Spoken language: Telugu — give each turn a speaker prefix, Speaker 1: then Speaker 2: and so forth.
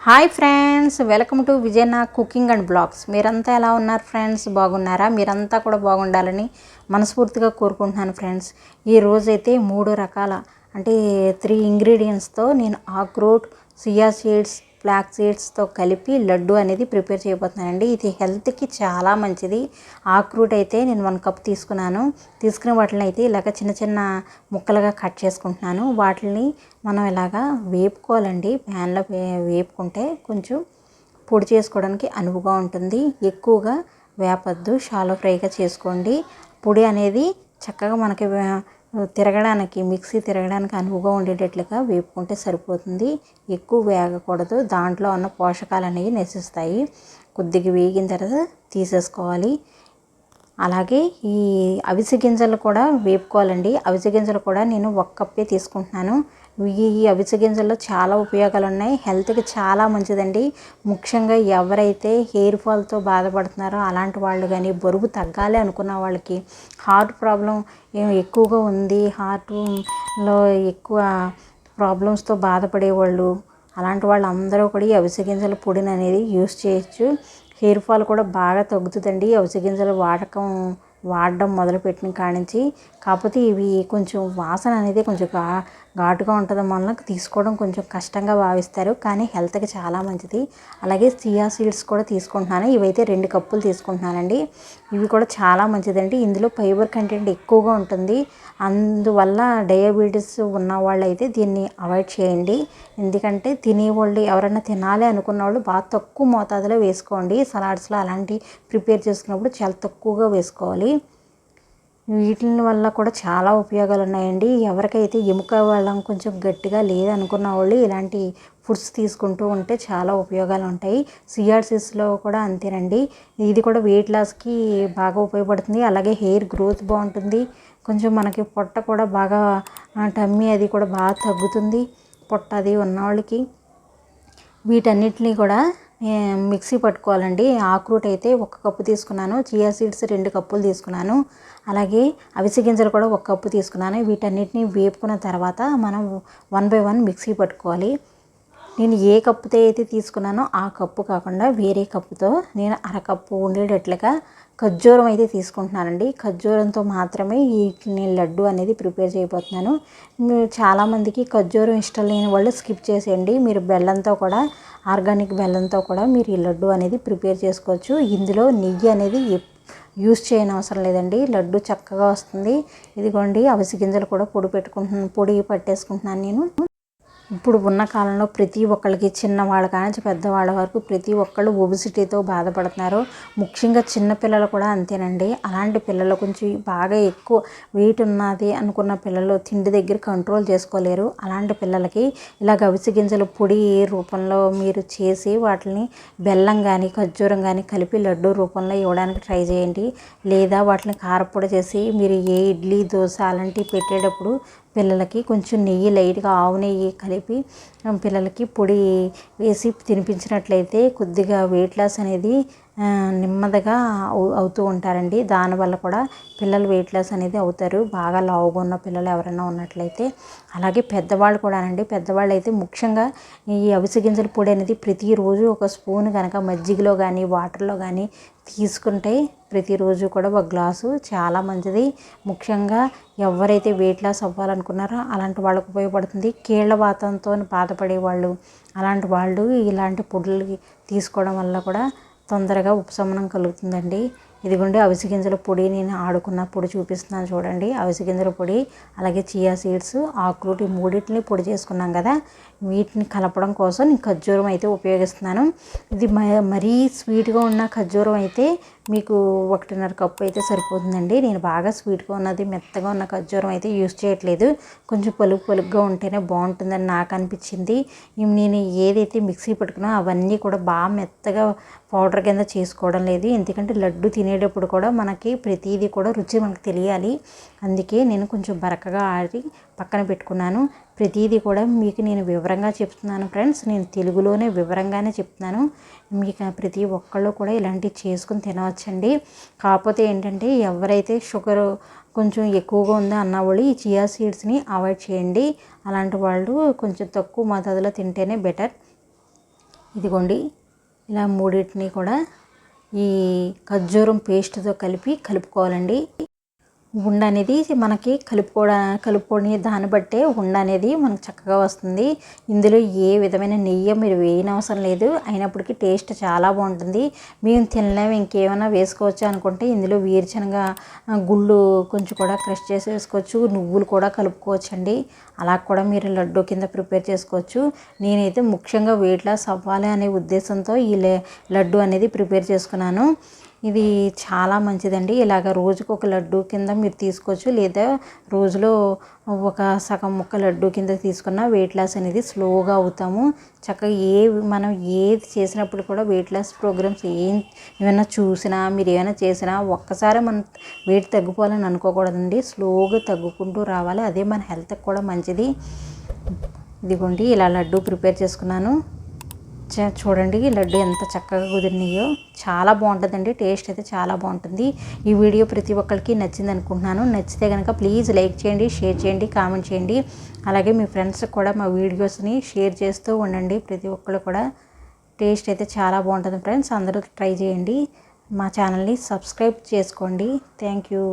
Speaker 1: హాయ్ ఫ్రెండ్స్, వెల్కమ్ టు విజయన కుకింగ్ అండ్ బ్లాగ్స్. మీరంతా ఎలా ఉన్నారు ఫ్రెండ్స్? బాగున్నారా? మీరంతా కూడా బాగుండాలని మనస్ఫూర్తిగా కోరుకుంటున్నాను ఫ్రెండ్స్. ఈ రోజైతే 3 రకాల అంటే 3 ఇంగ్రీడియంట్స్తో నేను ఆక్రోట్, సియా సీడ్స్, ఫ్లాక్ సీడ్స్తో కలిపి లడ్డు అనేది ప్రిపేర్ చేయబోతున్నానండి. ఇది హెల్త్కి చాలా మంచిది. ఆక్రూట్ అయితే నేను 1 కప్ తీసుకున్నాను. తీసుకున్న వాటిని అయితే ఇలాగ చిన్న చిన్న ముక్కలుగా కట్ చేసుకుంటున్నాను. వాటిని మనం ఇలాగా వేపుకోవాలండి. ప్యాన్లో వేపుకుంటే కొంచెం పొడి చేసుకోవడానికి అనువుగా ఉంటుంది. ఎక్కువగా వేపద్దు, షాలో ఫ్రైగా చేసుకోండి. పొడి అనేది చక్కగా మనకి తిరగడానికి, మిక్సీ తిరగడానికి అనువుగా ఉండేటట్లుగా వేపుకుంటే సరిపోతుంది. ఎక్కువ వేగకూడదు, దాంట్లో ఉన్న పోషకాలు అనేవి నశిస్తాయి. కొద్దిగా వేగిన తర్వాత తీసేసుకోవాలి. అలాగే ఈ అవిసె గింజలు కూడా వేపుకోవాలండి. అవిసె గింజలు కూడా నేను 1 కప్పే తీసుకుంటున్నాను. ఈ అవిసె గింజల్లో చాలా ఉపయోగాలు ఉన్నాయి. హెల్త్కి చాలా మంచిదండి. ముఖ్యంగా ఎవరైతే హెయిర్ ఫాల్తో బాధపడుతున్నారో అలాంటి వాళ్ళు కానీ, బరువు తగ్గాలి అనుకున్న వాళ్ళకి, హార్ట్ ప్రాబ్లం ఎక్కువగా ఉంది, హార్ట్లో ఎక్కువ ప్రాబ్లమ్స్తో బాధపడేవాళ్ళు, అలాంటి వాళ్ళందరూ కూడా ఈ అవిసె గింజల పొడిని అనేది యూస్ చేయొచ్చు. హెయిర్ ఫాల్ కూడా బాగా తగ్గుతుందండి అవిసె గింజలు వాడడం మొదలుపెట్టిన కానించి. కాకపోతే ఇవి కొంచెం వాసన అనేది కొంచెం ఘాటుగా ఉండడం వలన తీసుకోవడం కొంచెం కష్టంగా భావిస్తారు, కానీ హెల్త్కి చాలా మంచిది. అలాగే చియా సీడ్స్ కూడా తీసుకుంటున్నాను. ఇవైతే 2 కప్పులు తీసుకుంటున్నానండి. ఇవి కూడా చాలా మంచిదండి. ఇందులో ఫైబర్ కంటెంట్ ఎక్కువగా ఉంటుంది. అందువల్ల డయాబెటీస్ ఉన్న వాళ్ళు అయితే దీన్ని అవాయిడ్ చేయండి. ఎందుకంటే తినేవాళ్ళు, ఎవరైనా తినాలి అనుకున్న వాళ్ళు బాగా తక్కువ మోతాదులో వేసుకోండి. సలాడ్స్లో అలాంటి ప్రిపేర్ చేసుకున్నప్పుడు చాలా తక్కువగా వేసుకోవాలి. వీటి వల్ల కూడా చాలా ఉపయోగాలు ఉన్నాయండి. ఎవరికైతే ఎముక వాళ్ళం కొంచెం గట్టిగా లేదనుకున్న వాళ్ళు ఇలాంటి ఫుడ్స్ తీసుకుంటూ ఉంటే చాలా ఉపయోగాలు ఉంటాయి. సియాసిస్లో కూడా అంతేనండి. ఇది కూడా వెయిట్ లాస్కి బాగా ఉపయోగపడుతుంది. అలాగే హెయిర్ గ్రోత్ బాగుంటుంది. కొంచెం మనకి పొట్ట కూడా బాగా, టమ్మీ అది కూడా బాగా తగ్గుతుంది పొట్ట అది ఉన్నవాళ్ళకి. వీటన్నిటిని కూడా మిక్సీ పట్టుకోవాలండి. ఆక్రూట్ అయితే 1 కప్పు తీసుకున్నాను. చియా సీడ్స్ 2 కప్పులు తీసుకున్నాను. అలాగే అవిసె గింజలు కూడా 1 కప్పు తీసుకున్నాను. వీటన్నిటిని వేపుకున్న తర్వాత మనం 1 బై 1 మిక్సీ పట్టుకోవాలి. నేను ఏ కప్పుతో అయితే తీసుకున్నానో ఆ కప్పు కాకుండా వేరే కప్పుతో నేను 1/2 కప్పు ఉండేటట్లుగా ఖర్జూరం అయితే తీసుకుంటున్నానండి. ఖర్జూరంతో మాత్రమే నేను లడ్డు అనేది ప్రిపేర్ చేయబోతున్నాను. చాలామందికి ఖర్జూరం ఇష్టం లేని వాళ్ళు స్కిప్ చేసేయండి. మీరు బెల్లంతో కూడా, ఆర్గానిక్ బెల్లంతో కూడా మీరు ఈ లడ్డు అనేది ప్రిపేర్ చేసుకోవచ్చు. ఇందులో నెయ్యి అనేది యూస్ చేయని అవసరం లేదండి. లడ్డు చక్కగా వస్తుంది. ఇదిగోండి అవిసె గింజలు కూడా పొడి పట్టేసుకుంటున్నాను నేను. ఇప్పుడు ఉన్న కాలంలో ప్రతి ఒక్కళ్ళకి, చిన్నవాళ్ళ కానించి పెద్దవాళ్ళ వరకు ప్రతి ఒక్కళ్ళు ఒబిసిటీతో బాధపడుతున్నారు. ముఖ్యంగా చిన్నపిల్లలు కూడా అంతేనండి. అలాంటి పిల్లలు కొంచెం బాగా ఎక్కువ వెయిట్ ఉన్నది అనుకున్న పిల్లలు తిండి దగ్గర కంట్రోల్ చేసుకోలేరు. అలాంటి పిల్లలకి ఇలాగ అవిసె గింజలు పొడి రూపంలో మీరు చేసి వాటిని బెల్లం కానీ ఖర్జూరం కానీ కలిపి లడ్డు రూపంలో ఇవ్వడానికి ట్రై చేయండి. లేదా వాటిని కారపొడి చేసి మీరు ఏ ఇడ్లీ, దోశ అలాంటివి పెట్టేటప్పుడు పిల్లలకి కొంచెం నెయ్యి, లైట్గా ఆవు నెయ్యి కలిపి పిల్లలకి పొడి వేసి తినిపించినట్లయితే కొద్దిగా వెయిట్ లాస్ అనేది నెమ్మదిగా అవుతూ ఉంటారండి. దానివల్ల కూడా పిల్లలు వెయిట్ లాస్ అనేది అవుతారు, బాగా లావుగా ఉన్న పిల్లలు ఎవరైనా ఉన్నట్లయితే. అలాగే పెద్దవాళ్ళు కూడా అండి. పెద్దవాళ్ళు అయితే ముఖ్యంగా ఈ అవిసె గింజల పొడి అనేది ప్రతిరోజు 1 స్పూన్ కనుక మజ్జిగలో కానీ, వాటర్లో కానీ తీసుకుంటే ప్రతిరోజు కూడా 1 గ్లాసు చాలా మంచిది. ముఖ్యంగా ఎవరైతే వెయిట్ లాస్ అవ్వాలనుకున్నారో అలాంటి వాళ్ళకు ఉపయోగపడుతుంది. కీళ్ళ వాతంతో బాధపడే వాళ్ళు, అలాంటి వాళ్ళు ఇలాంటి పొడులు తీసుకోవడం వల్ల కూడా తొందరగా ఉపశమనం కలుగుతుందండి. ఇదిగోండి అవిసె గింజల పొడి నేను ఆడుకున్న పొడి చూపిస్తున్నాను చూడండి. అవిసె గింజల పొడి, అలాగే చియా సీడ్స్, ఆక్రూట్, ఈ మూడింటిని పొడి చేసుకున్నాం కదా, వీటిని కలపడం కోసం నేను ఖర్జూరం అయితే ఉపయోగిస్తున్నాను. ఇది మరీ స్వీట్గా ఉన్న ఖర్జూరం అయితే మీకు 1.5 కప్పు అయితే సరిపోతుందండి. నేను బాగా స్వీట్గా ఉన్నది, మెత్తగా ఉన్న ఖర్జూరం అయితే యూస్ చేయట్లేదు. కొంచెం పలుకుగా ఉంటేనే బాగుంటుందని నాకు అనిపించింది. నేను ఏదైతే మిక్సీ పట్టుకున్నా అవన్నీ కూడా బాగా మెత్తగా పౌడర్ కింద చేసుకోవడం లేదు. ఎందుకంటే లడ్డు తినేటప్పుడు కూడా మనకి ప్రతిదీ కూడా రుచి మనకు తెలియాలి. అందుకే నేను కొంచెం బరకగా ఆడి పక్కన పెట్టుకున్నాను. ప్రతిదీ కూడా మీకు నేను వివరంగా చెప్తున్నాను ఫ్రెండ్స్. నేను తెలుగులోనే వివరంగానే చెప్తున్నాను. మీకు ప్రతి ఒక్కళ్ళు కూడా ఇలాంటివి చేసుకుని తినవచ్చండి. కాకపోతే ఏంటంటే ఎవరైతే షుగర్ కొంచెం ఎక్కువగా ఉందో అన్నవాళ్ళు ఈ చియా సీడ్స్ని అవాయిడ్ చేయండి. అలాంటి వాళ్ళు కొంచెం తక్కువ మోతాదులో తింటేనే బెటర్. ఇదిగోండి ఇలా మూడింటిని కూడా ఈ ఖర్జూరం పేస్ట్తో కలుపుకోవాలండి. ఉండ అనేది మనకి కలుపుకొని దాన్ని బట్టే ఉండ అనేది మనకు చక్కగా వస్తుంది. ఇందులో ఏ విధమైన నెయ్యి మీరు వేయనవసరం లేదు, అయినప్పటికీ టేస్ట్ చాలా బాగుంటుంది. మేము తినలేము ఇంకేమైనా వేసుకోవచ్చు అనుకుంటే ఇందులో వేరుశనగ గుళ్ళు కొంచెం కూడా క్రష్ చేసి వేసుకోవచ్చు, నువ్వులు కూడా కలుపుకోవచ్చు అండి. అలా కూడా మీరు లడ్డు కింద ప్రిపేర్ చేసుకోవచ్చు. నేనైతే ముఖ్యంగా వెయిట్ లాస్ అవ్వాలి అనే ఉద్దేశంతో ఈ లడ్డు అనేది ప్రిపేర్ చేసుకున్నాను. ఇది చాలా మంచిదండి. ఇలాగ రోజుకు ఒక లడ్డు కింద మీరు తీసుకోవచ్చు, లేదా రోజులో ఒక సగం ముక్క లడ్డు కింద తీసుకున్న వెయిట్ లాస్ అనేది స్లోగా అవుతాము. చక్కగా మనం ఏది చేసినప్పుడు కూడా వెయిట్ లాస్ ప్రోగ్రామ్స్ ఏమైనా చూసినా మీరు ఏమైనా చేసినా ఒక్కసారి మనం వెయిట్ తగ్గిపోవాలని అనుకోకూడదండి. స్లోగా తగ్గుకుంటూ రావాలి, అదే మన హెల్త్కి కూడా మంచిది. ఇదిగోండి ఇలా లడ్డు ప్రిపేర్ చేసుకున్నాను. చూడండి లడ్డు ఎంత చక్కగా కుదిరినాయో, చాలా బాగుంటుందండి. టేస్ట్ అయితే చాలా బాగుంటుంది. ఈ వీడియో ప్రతి ఒక్కరికి నచ్చింది అనుకుంటున్నాను. నచ్చితే కనుక ప్లీజ్ లైక్ చేయండి, షేర్ చేయండి, కామెంట్ చేయండి. అలాగే మీ ఫ్రెండ్స్కి కూడా మా వీడియోస్ని షేర్ చేస్తూ ఉండండి. ప్రతి ఒక్కరు కూడా టేస్ట్ అయితే చాలా బాగుంటుంది ఫ్రెండ్స్. అందరూ ట్రై చేయండి. మా ఛానల్ని సబ్స్క్రైబ్ చేసుకోండి. Thank you.